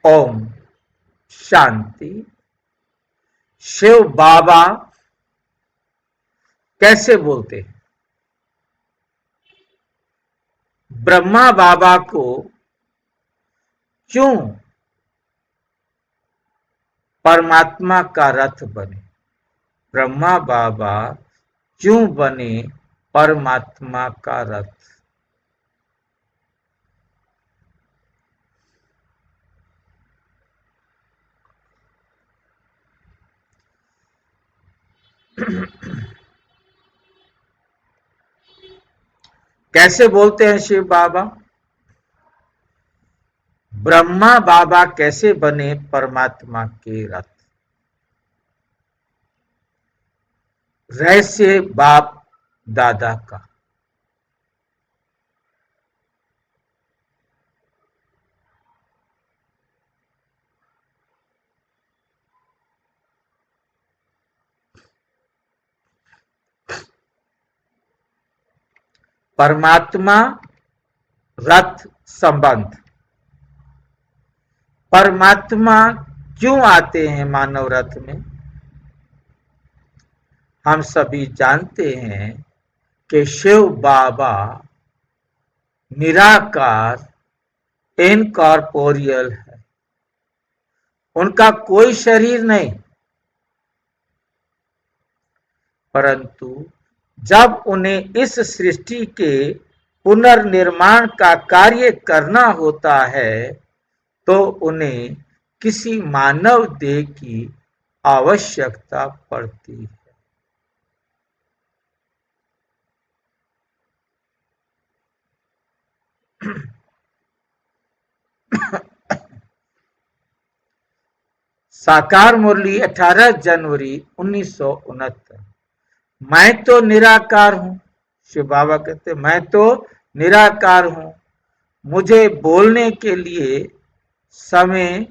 ओम शांति। शिव बाबा कैसे बोलते हैं? ब्रह्मा बाबा को क्यों परमात्मा का रथ बने? ब्रह्मा बाबा क्यों बने परमात्मा का रथ? कैसे बोलते हैं शिव बाबा? ब्रह्मा बाबा कैसे बने परमात्मा के रथ? रहस्य बाप दादा का। परमात्मा रथ संबंध। परमात्मा क्यों आते हैं मानव रथ में? हम सभी जानते हैं कि शिव बाबा निराकार इनकॉर्पोरियल है। उनका कोई शरीर नहीं, परंतु जब उन्हें इस सृष्टि के पुनर्निर्माण का कार्य करना होता है तो उन्हें किसी मानव देह की आवश्यकता पड़ती है। साकार मुरली 18 जनवरी 1969। मैं तो निराकार हूं। शिव बाबा कहते मैं तो निराकार हूं। मुझे बोलने के लिए समय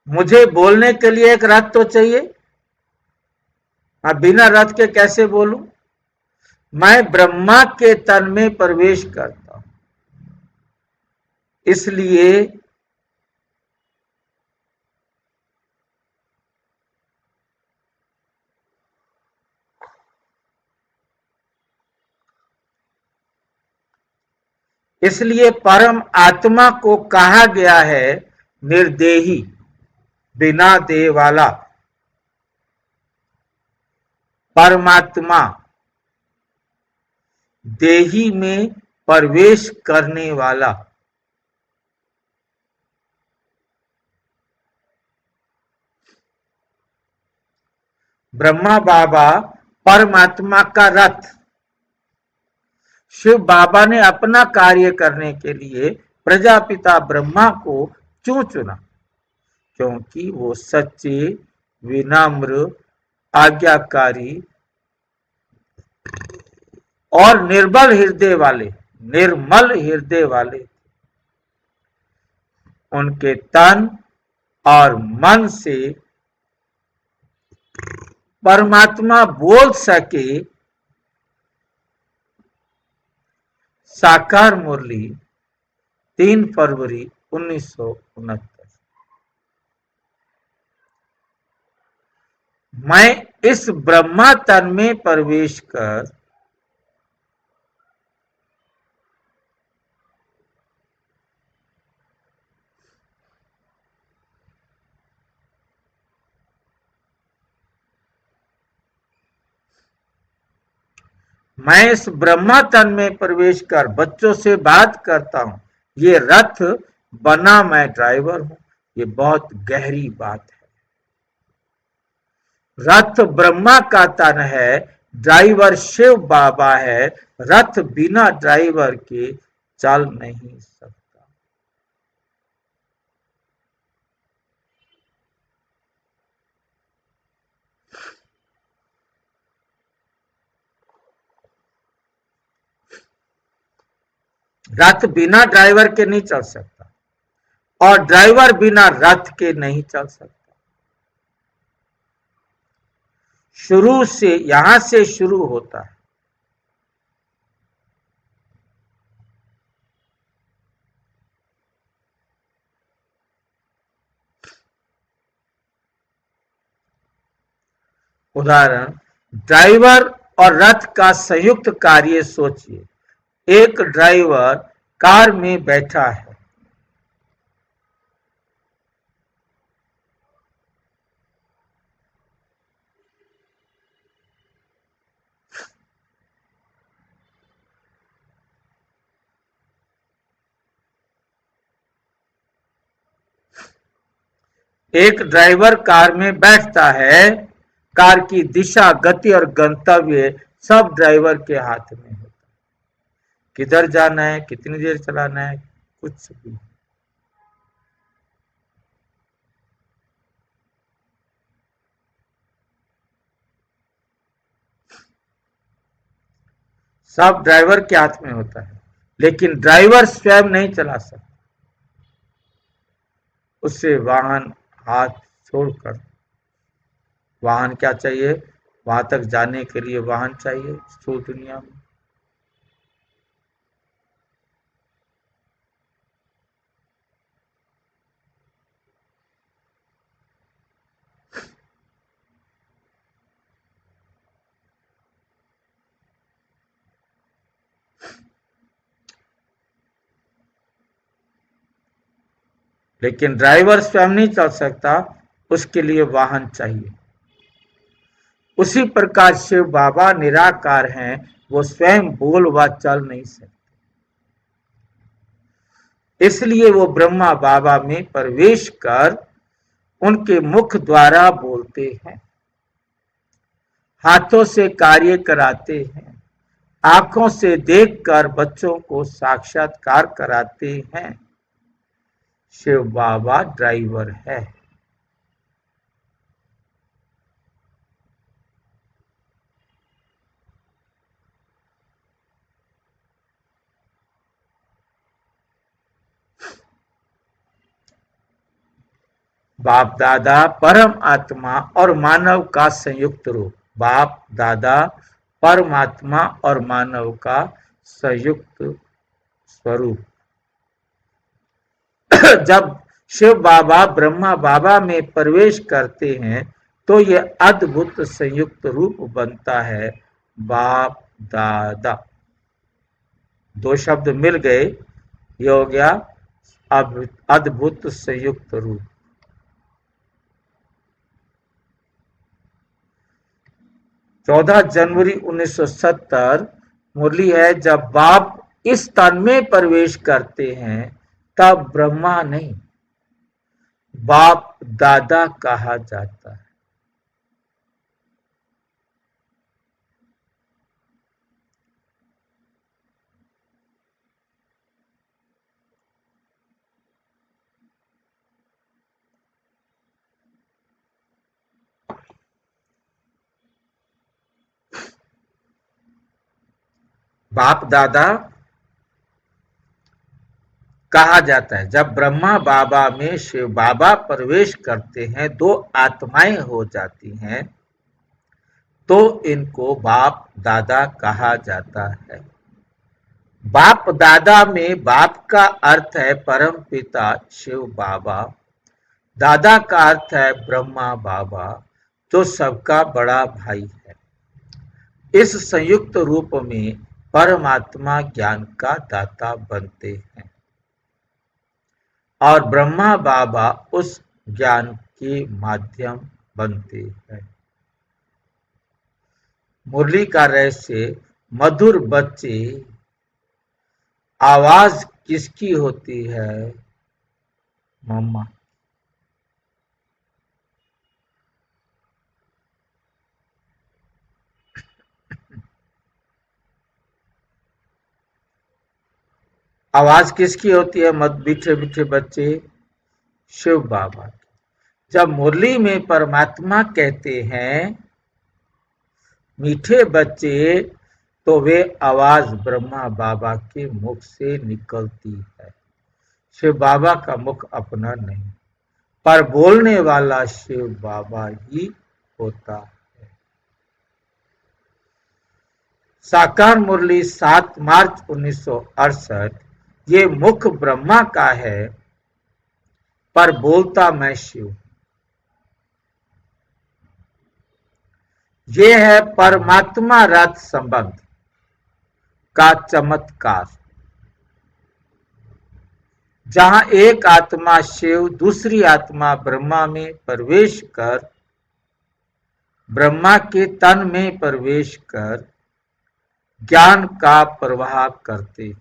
मुझे बोलने के लिए एक रथ तो चाहिए। बिना रथ के कैसे बोलूं? मैं ब्रह्मा के तन में प्रवेश करता हूं, इसलिए इसलिए परम आत्मा को कहा गया है निर्देही, बिना देह वाला। परमात्मा देही में प्रवेश करने वाला। ब्रह्मा बाबा परमात्मा का रथ। शिव बाबा ने अपना कार्य करने के लिए प्रजापिता ब्रह्मा को क्यों चुना? क्योंकि वो सच्चे, विनम्र, आज्ञाकारी और निर्मल हृदय वाले। उनके तन और मन से परमात्मा बोल सके। साकार मुरली 3 फरवरी 1969। मैं इस ब्रह्मा तन में प्रवेश कर मैं इस ब्रह्मा तन में प्रवेश कर बच्चों से बात करता हूं। ये रथ बना, मैं ड्राइवर हूं। ये बहुत गहरी बात है। रथ ब्रह्मा का तन है, ड्राइवर शिव बाबा है। रथ बिना ड्राइवर के चल नहीं सकता। रथ बिना ड्राइवर के नहीं चल सकता और ड्राइवर बिना रथ के नहीं चल सकता। शुरू से यहां से शुरू होता है। उदाहरण, ड्राइवर और रथ का संयुक्त कार्य सोचिए। एक ड्राइवर कार में बैठा है। एक ड्राइवर कार में बैठता है। कार की दिशा, गति और गंतव्य सब ड्राइवर के हाथ में होता है। किधर जाना है, कितनी देर चलाना है, कुछ भी। सब ड्राइवर के हाथ में होता है, लेकिन ड्राइवर स्वयं नहीं चला सकता। उससे वाहन हाथ छोड़कर, वाहन क्या चाहिए, वहां तक जाने के लिए वाहन चाहिए स्थूल दुनिया में। लेकिन ड्राइवर स्वयं नहीं चल सकता, उसके लिए वाहन चाहिए। उसी प्रकार शिव बाबा निराकार हैं, वो स्वयं बोल व चल नहीं सकते, इसलिए वो ब्रह्मा बाबा में प्रवेश कर उनके मुख द्वारा बोलते हैं, हाथों से कार्य कराते हैं, आंखों से देखकर बच्चों को साक्षात्कार कराते हैं। शिव बाबा ड्राइवर है। बाप दादा परम आत्मा और मानव का संयुक्त रूप। बाप दादा परमात्मा और मानव का संयुक्त स्वरूप। जब शिव बाबा ब्रह्मा बाबा में प्रवेश करते हैं तो ये अद्भुत संयुक्त रूप बनता है, बाप दादा। दो शब्द मिल गए, ये हो गया अद्भुत संयुक्त रूप। 14 जनवरी 1970 मुरली है, जब बाप इस तन में प्रवेश करते हैं तब ब्रह्मा नहीं, बाप दादा कहा जाता है। बाप दादा कहा जाता है जब ब्रह्मा बाबा में शिव बाबा प्रवेश करते हैं, दो आत्माएं हो जाती हैं, तो इनको बाप दादा कहा जाता है। बाप दादा में बाप का अर्थ है परम पिता शिव बाबा, दादा का अर्थ है ब्रह्मा बाबा, जो सबका बड़ा भाई है। इस संयुक्त रूप में परमात्मा ज्ञान का दाता बनते हैं और ब्रह्मा बाबा उस ज्ञान के माध्यम बनते हैं। मुरली का रहस्य, मधुर बच्चे, आवाज किसकी होती है, मम्मा। आवाज किसकी होती है, मीठे मीठे बच्चे, शिव बाबा की। जब मुरली में परमात्मा कहते हैं मीठे बच्चे, तो वे आवाज ब्रह्मा बाबा के मुख से निकलती है। शिव बाबा का मुख अपना नहीं, पर बोलने वाला शिव बाबा ही होता है। साकार मुरली 7 मार्च 1968। ये मुख ब्रह्मा का है, पर बोलता मैं शिव। ये है परमात्मा रथ संबंध का चमत्कार, जहां एक आत्मा शिव दूसरी आत्मा ब्रह्मा में प्रवेश कर, ब्रह्मा के तन में प्रवेश कर ज्ञान का प्रवाह करते।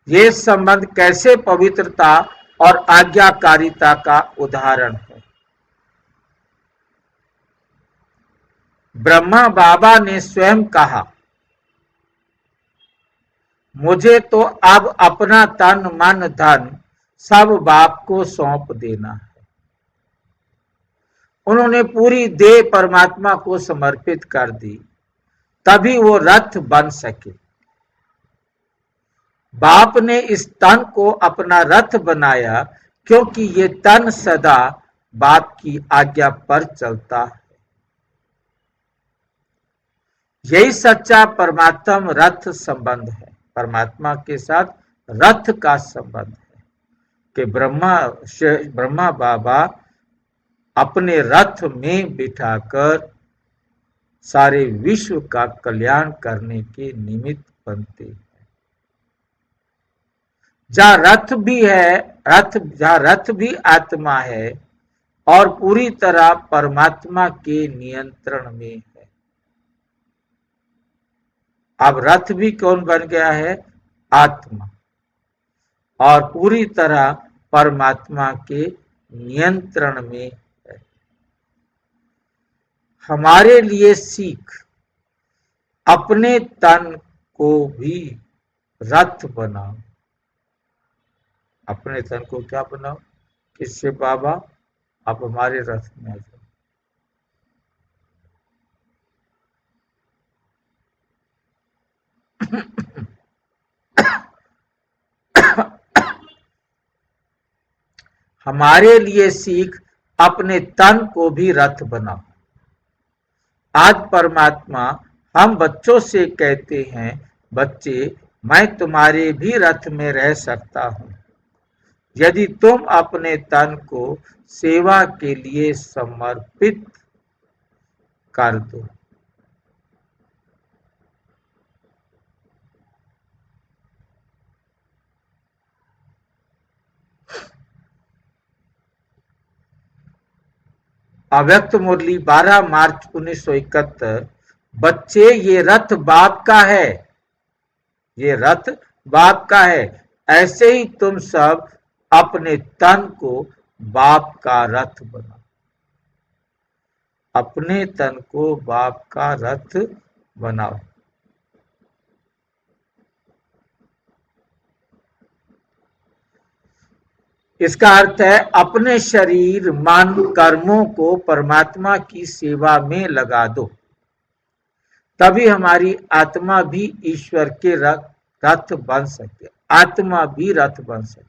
ये संबंध कैसे पवित्रता और आज्ञाकारिता का उदाहरण है। ब्रह्मा बाबा ने स्वयं कहा, मुझे तो अब अपना तन मन धन सब बाप को सौंप देना है। उन्होंने पूरी देह परमात्मा को समर्पित कर दी, तभी वो रथ बन सके। बाप ने इस तन को अपना रथ बनाया, क्योंकि ये तन सदा बाप की आज्ञा पर चलता है। यही सच्चा परमात्म रथ संबंध है। परमात्मा के साथ रथ का संबंध है कि ब्रह्मा बाबा अपने रथ में बिठाकर सारे विश्व का कल्याण करने के निमित्त बनते हैं। जहां रथ भी आत्मा है और पूरी तरह परमात्मा के नियंत्रण में है। अब रथ भी कौन बन गया है? आत्मा, और पूरी तरह परमात्मा के नियंत्रण में है। हमारे लिए सीख, अपने तन को भी रथ बनाओ। अपने तन को क्या बनाओ? किससे बाबा? आप हमारे रथ में आ जाओ। हमारे लिए सीख, अपने तन को भी रथ बनाओ। आज परमात्मा हम बच्चों से कहते हैं, बच्चे मैं तुम्हारे भी रथ में रह सकता हूं, यदि तुम अपने तन को सेवा के लिए समर्पित कर दो। अव्यक्त मुरली 12 मार्च 1971। बच्चे ये रथ बाप का है, ये रथ बाप का है। ऐसे ही तुम सब अपने तन को बाप का रथ बनाओ। अपने तन को बाप का रथ बनाओ। इसका अर्थ है अपने शरीर मन कर्मों को परमात्मा की सेवा में लगा दो, तभी हमारी आत्मा भी ईश्वर के रथ बन सकती। आत्मा भी रथ बन सकती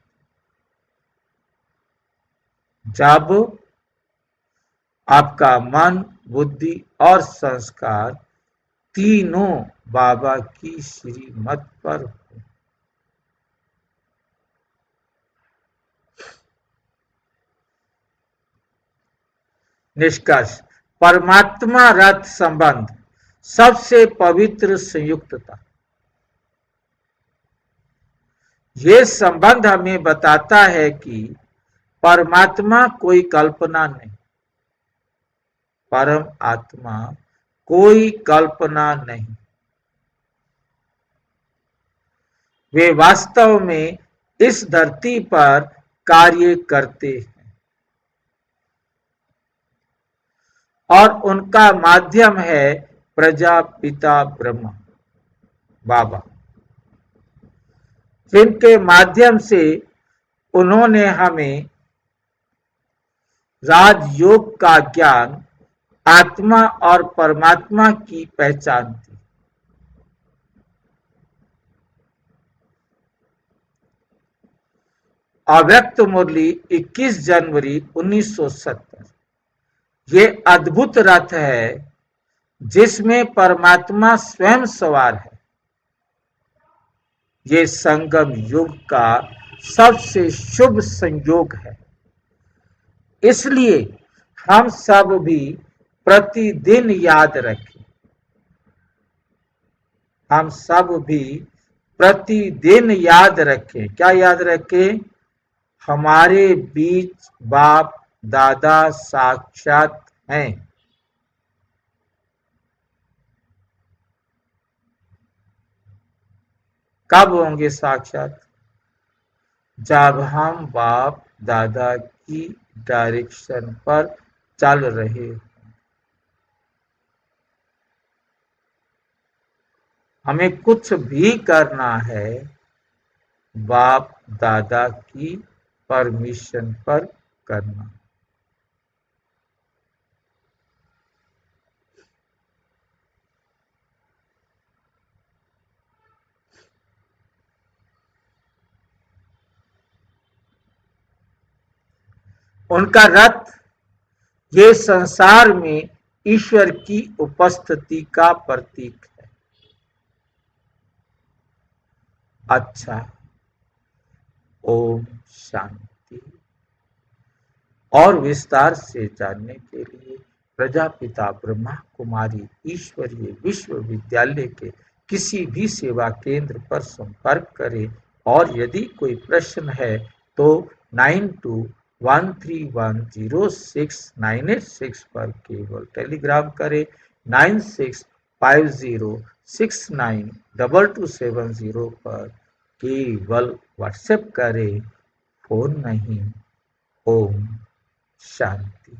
जब आपका मन बुद्धि और संस्कार तीनों बाबा की श्रीमत पर हो। निष्कर्ष, परमात्मा रथ संबंध सबसे पवित्र संयुक्तता। ये संबंध हमें बताता है कि परमात्मा कोई कल्पना नहीं, परम आत्मा कोई कल्पना नहीं। वे वास्तव में इस धरती पर कार्य करते हैं और उनका माध्यम है प्रजापिता ब्रह्मा बाबा, जिनके माध्यम से उन्होंने हमें राजयोग का ज्ञान आत्मा और परमात्मा की पहचान थी। अव्यक्त मुरली 21 जनवरी 1970। ये अद्भुत रथ है जिसमें परमात्मा स्वयं सवार है। ये संगम युग का सबसे शुभ संयोग है। इसलिए हम सब भी प्रतिदिन याद रखें। हम सब भी प्रतिदिन याद रखें। क्या याद रखें? हमारे बीच बाप दादा साक्षात हैं। कब होंगे साक्षात? जब हम बाप दादा की डायरेक्शन पर चल रहे। हमें कुछ भी करना है बाप दादा की परमिशन पर करना। उनका रथ ये संसार में ईश्वर की उपस्थिति का प्रतीक है। अच्छा, ओम शांति। और विस्तार से जानने के लिए प्रजापिता ब्रह्मा कुमारी ईश्वरीय विश्वविद्यालय के किसी भी सेवा केंद्र पर संपर्क करें और यदि कोई प्रश्न है तो 9213106986 पर केवल टेलीग्राम करें। 9650692270 पर केवल व्हाट्सएप करें, फोन नहीं। ओम शांति।